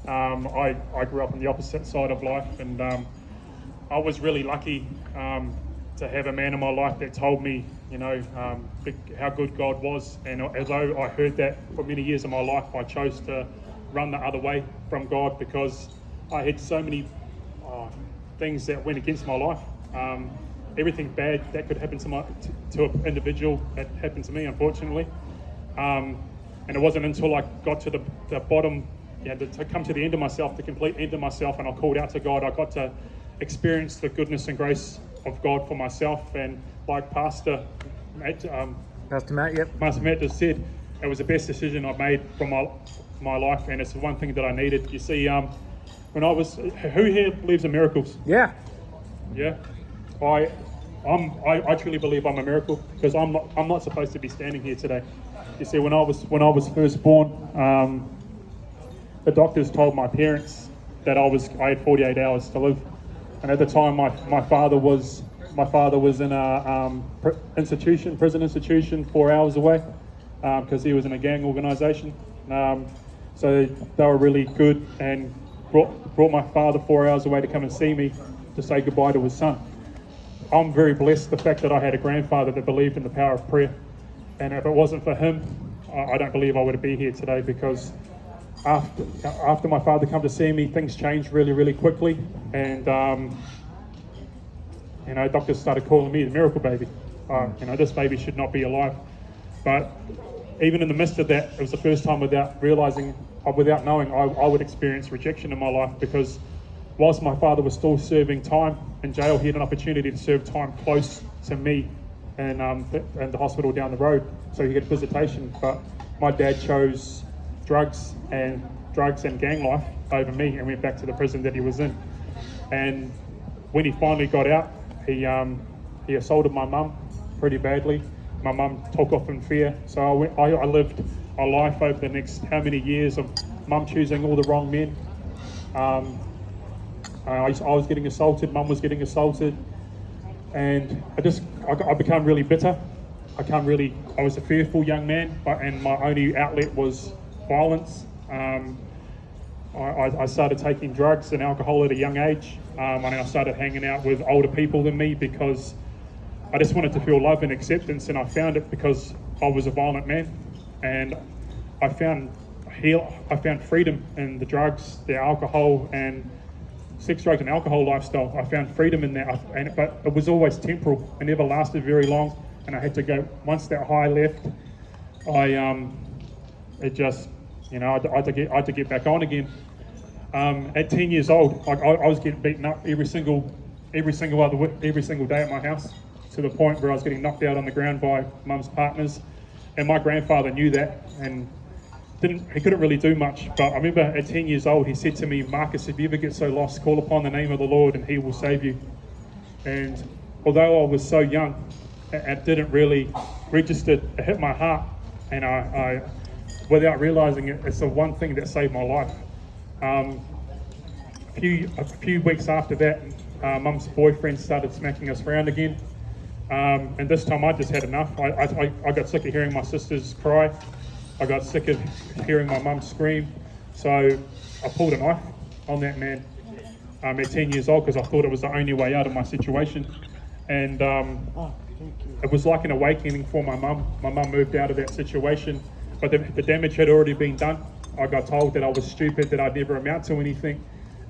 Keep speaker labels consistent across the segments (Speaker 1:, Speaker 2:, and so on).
Speaker 1: I grew up on the opposite side of life, and I was really lucky to have a man in my life that told me, how good God was. And although I heard that for many years of my life, I chose to run the other way from God because I had so many things that went against my life. Everything bad that could happen to an individual that happened to me, unfortunately. And it wasn't until I got to the bottom, to come to the end of myself, the complete end of myself, and I called out to God, I got to experience the goodness and grace of God for myself. And like Pastor Matt, Pastor Matt just said, it was the best decision I've made from my life, and it's the one thing that I needed. You see, when who here believes in miracles?
Speaker 2: Yeah.
Speaker 1: I truly believe I'm a miracle because I'm not supposed to be standing here today. You see, when I was first born, the doctors told my parents that I had 48 hours to live, and at the time my father was in a prison institution 4 hours away because he was in a gang organisation. So they were really good and brought my father 4 hours away to come and see me to say goodbye to his son. I'm very blessed the fact that I had a grandfather that believed in the power of prayer, and if it wasn't for him, I don't believe I would be here today, because after my father come to see me, things changed really, really quickly, and doctors started calling me the miracle baby. This baby should not be alive. But even in the midst of that, it was the first time without knowing, I would experience rejection in my life, because whilst my father was still serving time in jail, he had an opportunity to serve time close to me and the hospital down the road, so he get visitation. But my dad chose drugs and gang life over me and went back to the prison that he was in. And when he finally got out, he assaulted my mum pretty badly. My mum took off in fear. So I lived a life over the next how many years of mum choosing all the wrong men. I was getting assaulted, mum was getting assaulted, and I became really bitter. I was a fearful young man, and my only outlet was violence. I started taking drugs and alcohol at a young age, and I started hanging out with older people than me because I just wanted to feel love and acceptance, and I found it because I was a violent man, and I found freedom in the drugs, the alcohol, and sex, drugs and alcohol lifestyle. I found freedom in that, but it was always temporal. It never lasted very long, and I had to go, once that high left, I had to get back on again. At 10 years old, I was getting beaten up every single day at my house, to the point where I was getting knocked out on the ground by mum's partners, and my grandfather knew that, and he couldn't really do much. But I remember at 10 years old, he said to me, "Marcus, if you ever get so lost, call upon the name of the Lord and he will save you." And although I was so young, it didn't really register. It hit my heart, and I without realizing it, it's the one thing that saved my life. A few weeks after that, mum's boyfriend started smacking us around again. And this time I just had enough. I got sick of hearing my sisters cry. I got sick of hearing my mum scream. So I pulled a knife on that man at 10 years old, because I thought it was the only way out of my situation. And it was like an awakening for my mum. My mum moved out of that situation, but the damage had already been done. I got told that I was stupid, that I'd never amount to anything,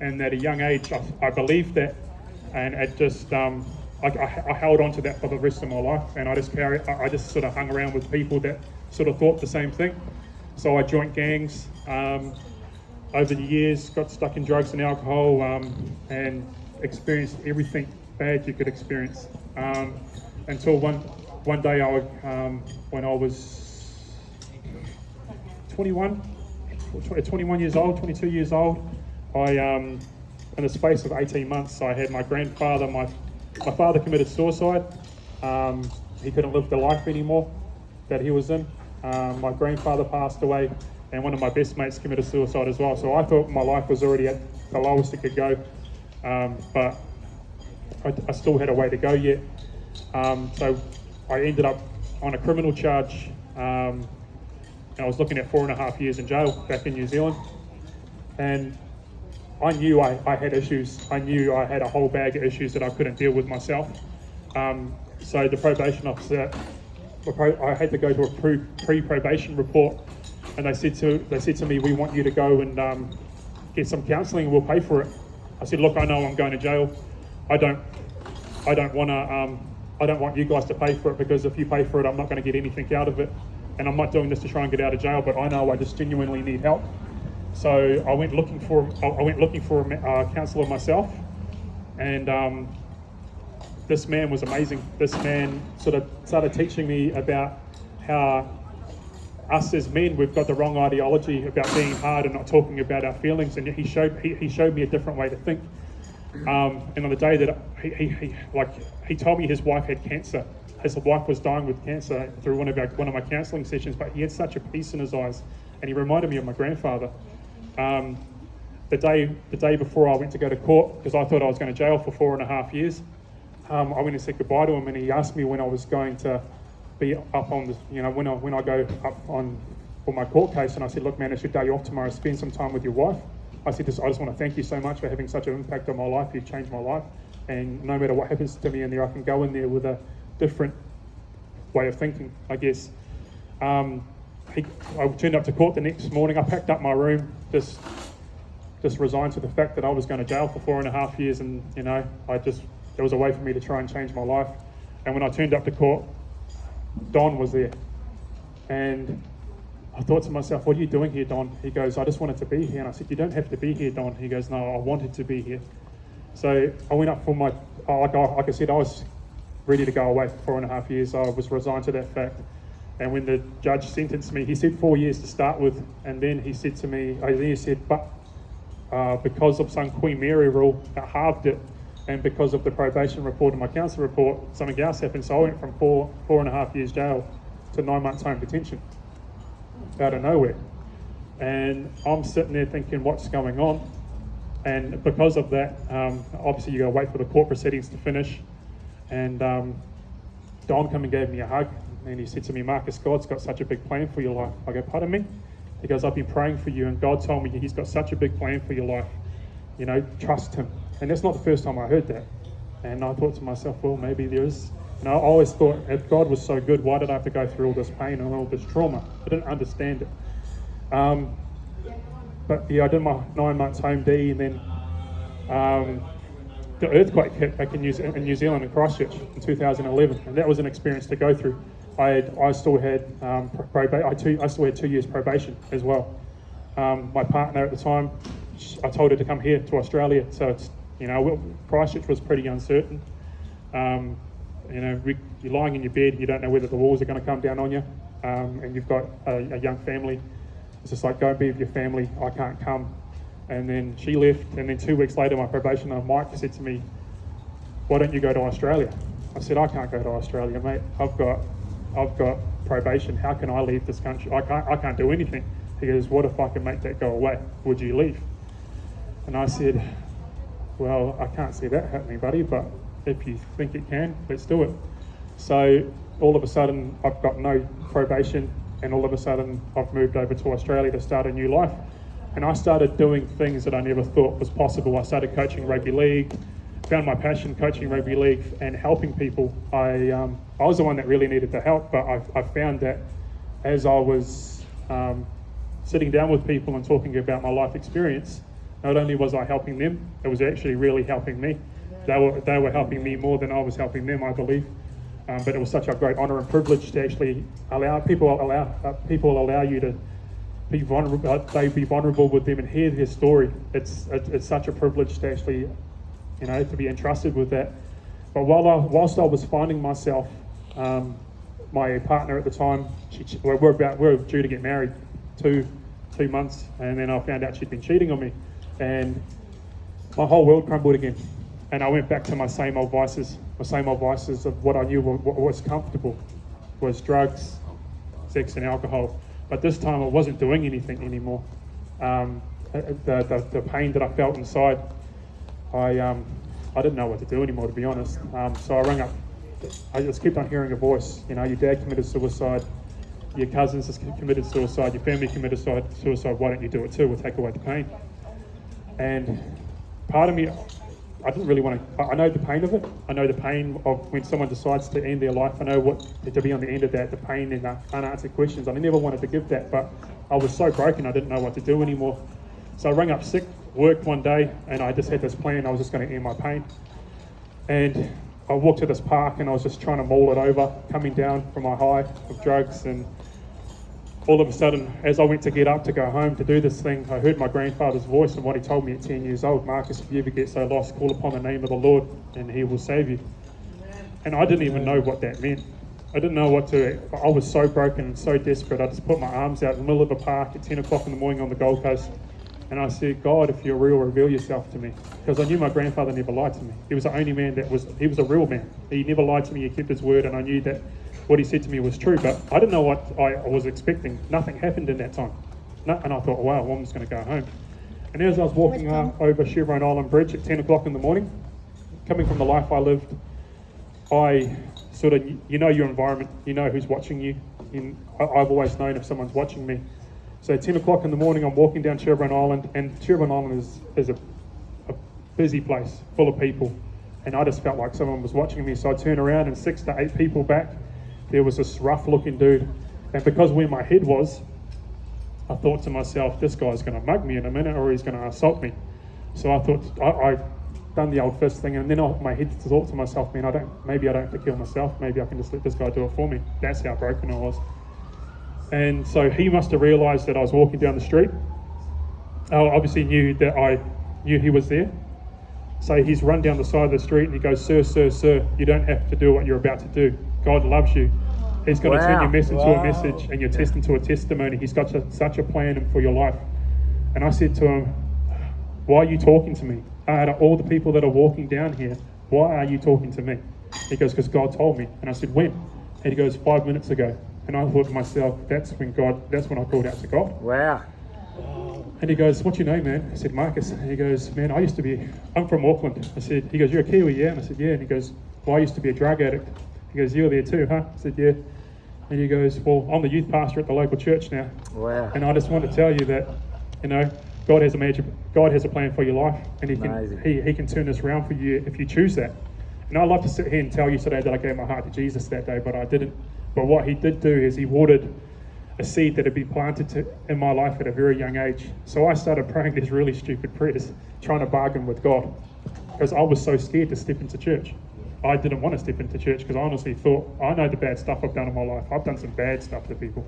Speaker 1: and at a young age I believed that, and it just I held on to that for the rest of my life, and I just sort of hung around with people that sort of thought the same thing. So I joined gangs over the years, got stuck in drugs and alcohol, and experienced everything bad you could experience, until one day when I was 21 years old, 22 years old, in the space of 18 months, I had my grandfather, my father committed suicide. He couldn't live the life anymore that he was in. My grandfather passed away, and one of my best mates committed suicide as well. So I thought my life was already at the lowest it could go, but I still had a way to go yet. So I ended up on a criminal charge, and I was looking at 4.5 years in jail back in New Zealand. And I knew I had issues. I knew I had a whole bag of issues that I couldn't deal with myself. So the probation officer, I had to go to a pre-probation report, and they said to me, "We want you to go and get some counselling. We'll pay for it." I said, "Look, I know I'm going to jail. I don't want you guys to pay for it, because if you pay for it, I'm not going to get anything out of it, and I'm not doing this to try and get out of jail. But I know I just genuinely need help." So I went looking for a counsellor myself, and this man was amazing. This man sort of started teaching me about how us as men, we've got the wrong ideology about being hard and not talking about our feelings, and he showed me a different way to think. And on the day that he told me his wife had cancer. His wife was dying with cancer through one of my counselling sessions, but he had such a peace in his eyes, and he reminded me of my grandfather. The day before I went to go to court, because I thought I was going to jail for 4.5 years, I went and said goodbye to him, and he asked me when I was going to be up on the, when I go up on for my court case, and I said, "Look, man, it's your day off tomorrow. Spend some time with your wife." I said, "I just want to thank you so much for having such an impact on my life. You've changed my life, and no matter what happens to me in there, I can go in there with a different way of thinking, I guess." I turned up to court the next morning. I packed up my room, just resigned to the fact that I was going to jail for 4.5 years, and there was a way for me to try and change my life. And when I turned up to court, Don was there, and I thought to myself, "What are you doing here, Don?" He goes, "I just wanted to be here." And I said, "You don't have to be here, Don." He goes, "No, I wanted to be here." So I went up for like I said, I was ready to go away for 4.5 years. I was resigned to that fact. And when the judge sentenced me, he said 4 years to start with, and then he said to me, "But because of some Queen Mary rule, it halved it, and because of the probation report and my counsel report, something else happened." So I went from 4.5 years jail to 9 months home detention out of nowhere. And I'm sitting there thinking, what's going on? And because of that, obviously you got to wait for the court proceedings to finish. And Don came and gave me a hug, and he said to me, "Marcus, God's got such a big plan for your life." I go, "Pardon me?" He goes, "I've been praying for you, and God told me He's got such a big plan for your life. Trust Him." And that's not the first time I heard that. And I thought to myself, well, maybe there is. I always thought, if God was so good, why did I have to go through all this pain and all this trauma? I didn't understand it. But yeah, I did my 9 months home D, and then the earthquake hit back in New Zealand in Christchurch in 2011, and that was an experience to go through. I still had I still had 2 years probation as well. My partner at the time, I told her to come here to Australia, so it's Christchurch was pretty uncertain. You're lying in your bed, you don't know whether the walls are going to come down on you, and you've got a young family. It's just like, go and be with your family. I can't come. And then she left, and then 2 weeks later, my probationer Mike said to me, "Why don't you go to Australia?" I said, "I can't go to Australia, mate. I've got probation. How can I leave this country? I can't do anything." He goes, "What if I can make that go away? Would you leave?" And I said, "Well, I can't see that happening, buddy, but if you think it can, let's do it." So all of a sudden, I've got no probation, and all of a sudden, I've moved over to Australia to start a new life. And I started doing things that I never thought was possible. I started coaching rugby league, found my passion coaching rugby league and helping people. I was the one that really needed the help, but I found that as I was sitting down with people and talking about my life experience, not only was I helping them, it was actually really helping me. They were helping me more than I was helping them, I believe. But it was such a great honour and privilege to actually allow you to be vulnerable. They be vulnerable with them and hear their story. It's such a privilege to actually, to be entrusted with that. But whilst I was finding myself, my partner at the time, we're due to get married 2 months, and then I found out she'd been cheating on me, and my whole world crumbled again. And I went back to my same old vices of what I knew what was comfortable, was drugs, sex and alcohol. But this time I wasn't doing anything anymore. The pain that I felt inside, I didn't know what to do anymore, to be honest. So I rang up. I just kept on hearing a voice. Your dad committed suicide, your cousins has committed suicide, your family committed suicide. Why don't you do it too? We'll take away the pain. And part of me, I didn't really want to. I know the pain of it. I know the pain of when someone decides to end their life. I know what to be on the end of that, the pain and the unanswered questions. I never wanted to give that, but I was so broken, I didn't know what to do anymore. So I rang up sick, worked one day, and I just had this plan. I was just going to end my pain. And I walked to this park, and I was just trying to mull it over, coming down from my high of drugs. And all of a sudden, as I went to get up to go home to do this thing, I heard my grandfather's voice and what he told me at 10 years old. Marcus, if you ever get so lost, call upon the name of the Lord and he will save you. And I didn't even know what that meant. I didn't know what to. I was so broken and so desperate. I just put my arms out in the middle of a park at 10 o'clock in the morning on the Gold Coast. And I said, God, if you're real, reveal yourself to me. Because I knew my grandfather never lied to me. He was the only man he was a real man. He never lied to me, he kept his word, and I knew that what he said to me was true, but I didn't know what I was expecting. Nothing happened in that time. And I thought, wow, I'm just going to go home. And as I was walking over Chevron Island Bridge at 10 o'clock in the morning, coming from the life I lived, I sort of, you know your environment, you know who's watching you. I've always known if someone's watching me. So at 10 o'clock in the morning, I'm walking down Chevron Island, and Chevron Island is a busy place, full of people. And I just felt like someone was watching me, so I turned around, and 6 to 8 people back, there was this rough looking dude. And because where my head was, I thought to myself, this guy's going to mug me in a minute or he's going to assault me. So I thought, I done the old fist thing, and then my head thought to myself, man, maybe I don't have to kill myself, maybe I can just let this guy do it for me. That's how broken I was. And so he must have realised that I was walking down the street. I obviously knew that I knew he was there. So he's run down the side of the street and he goes, sir, you don't have to do what you're about to do. God loves you. He's going to turn your mess into a message and your test into a testimony. He's got such a plan for your life. And I said to him, why are you talking to me? Out of all the people that are walking down here, why are you talking to me? He goes, because God told me. And I said, when? And he goes, 5 minutes ago. And I thought to myself, that's when I called out to God.
Speaker 2: Wow.
Speaker 1: And he goes, what's your name, man? I said, Marcus. And he goes, man, I'm from Auckland. He goes, you're a Kiwi, yeah? And I said, yeah. And he goes, well, I used to be a drug addict. He goes, you're there too, huh? I said, yeah. And he goes, well, I'm the youth pastor at the local church now.
Speaker 2: Wow.
Speaker 1: And I just want to tell you that, God has a plan for your life, and he can turn this around for you if you choose that. And I'd love to sit here and tell you today that I gave my heart to Jesus that day, but I didn't. But what he did do is he watered a seed that had been planted in my life at a very young age. So I started praying these really stupid prayers, trying to bargain with God, because I was so scared to step into church. I didn't want to step into church because I honestly thought, I know the bad stuff I've done in my life. I've done some bad stuff to people.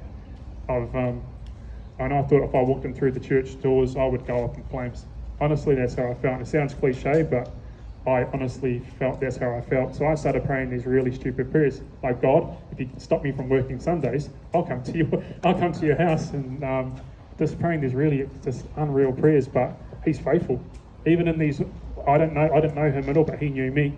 Speaker 1: And I thought if I walked in through the church doors, I would go up in flames. Honestly, that's how I felt. It sounds cliche, but I honestly felt that's how I felt. So I started praying these really stupid prayers. Like, God, if you can stop me from working Sundays, I'll come to your house, and just praying these really just unreal prayers. But he's faithful. Even in these, I didn't know him at all, but he knew me.